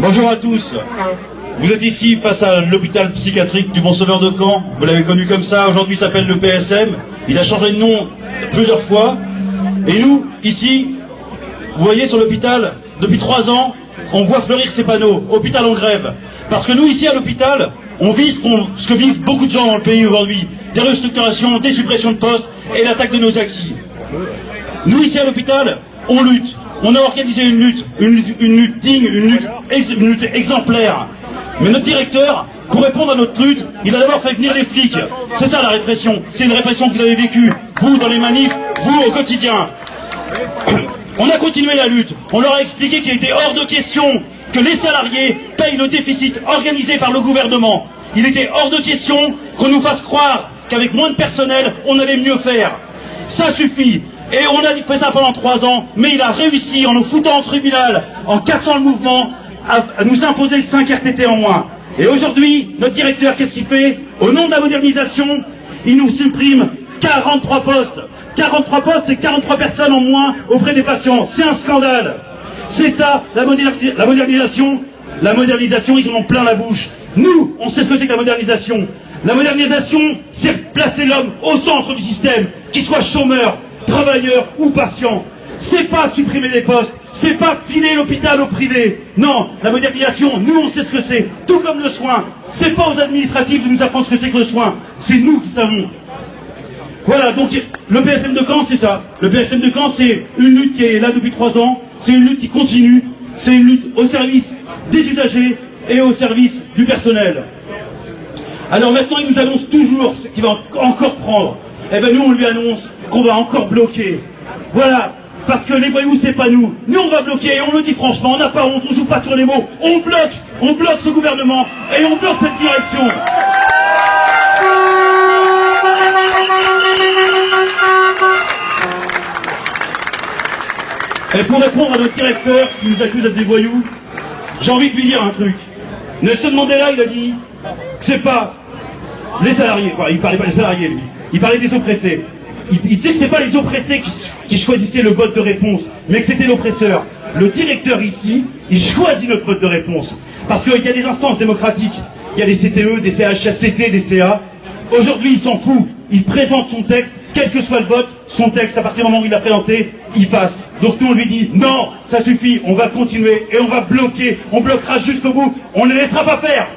Bonjour à tous. Vous êtes ici face à l'hôpital psychiatrique du Bon Sauveur de Caen. Vous l'avez connu comme ça. Aujourd'hui, il s'appelle le PSM. Il a changé de nom plusieurs fois. Et nous, ici, vous voyez sur l'hôpital, depuis 3 ans, on voit fleurir ces panneaux. Hôpital en grève. Parce que nous, ici, à l'hôpital, on vit ce que vivent beaucoup de gens dans le pays aujourd'hui. Des restructurations, des suppressions de postes et l'attaque de nos acquis. Nous, ici, à l'hôpital, on lutte. On a organisé une lutte digne, une lutte exemplaire. Mais notre directeur, pour répondre à notre lutte, il a d'abord fait venir les flics. C'est ça la répression. C'est une répression que vous avez vécue, vous dans les manifs, vous au quotidien. On a continué la lutte. On leur a expliqué qu'il était hors de question que les salariés payent le déficit organisé par le gouvernement. Il était hors de question qu'on nous fasse croire qu'avec moins de personnel, on allait mieux faire. Ça suffit. Et on a fait ça pendant 3 ans, mais il a réussi, en nous foutant en tribunal, en cassant le mouvement, à nous imposer 5 RTT en moins. Et aujourd'hui, notre directeur, qu'est-ce qu'il fait? Au nom de la modernisation, il nous supprime 43 postes. 43 postes et 43 personnes en moins auprès des patients. C'est un scandale. C'est ça, la modernisation. La modernisation, ils en ont plein la bouche. Nous, on sait ce que c'est que la modernisation. La modernisation, c'est placer l'homme au centre du système, qu'il soit chômeur, travailleur ou patient. C'est pas supprimer des postes, c'est pas filer l'hôpital au privé. Non, la modernisation, nous on sait ce que c'est, tout comme le soin. C'est pas aux administratifs de nous apprendre ce que c'est que le soin, c'est nous qui savons. Voilà, donc le PSM de Caen, c'est ça. Le PSM de Caen, c'est une lutte qui est là depuis 3 ans, c'est une lutte qui continue, c'est une lutte au service des usagers et au service du personnel. Alors maintenant, il nous annonce toujours ce qu'il va encore prendre. Eh bien nous, on lui annonce qu'on va encore bloquer. Voilà, parce que les voyous, c'est pas nous. Nous, on va bloquer, et on le dit franchement, on n'a pas honte, on joue pas sur les mots. On bloque ce gouvernement, et on bloque cette direction. Et pour répondre à notre directeur qui nous accuse d'être des voyous, j'ai envie de lui dire un truc. Nelson Mandela, il a dit que c'est pas les salariés, enfin, il parlait pas des salariés, lui. Il parlait des oppressés. Il disait que ce n'était pas les oppressés qui choisissaient le mode de réponse, mais que c'était l'oppresseur. Le directeur ici, il choisit notre mode de réponse. Parce qu'il y a des instances démocratiques. Il y a des CTE, des CHSCT, des CA. Aujourd'hui, il s'en fout. Il présente son texte, quel que soit le vote, son texte, à partir du moment où il l'a présenté, il passe. Donc nous, on lui dit, non, ça suffit, on va continuer et on va bloquer. On bloquera jusqu'au bout. On ne les laissera pas faire.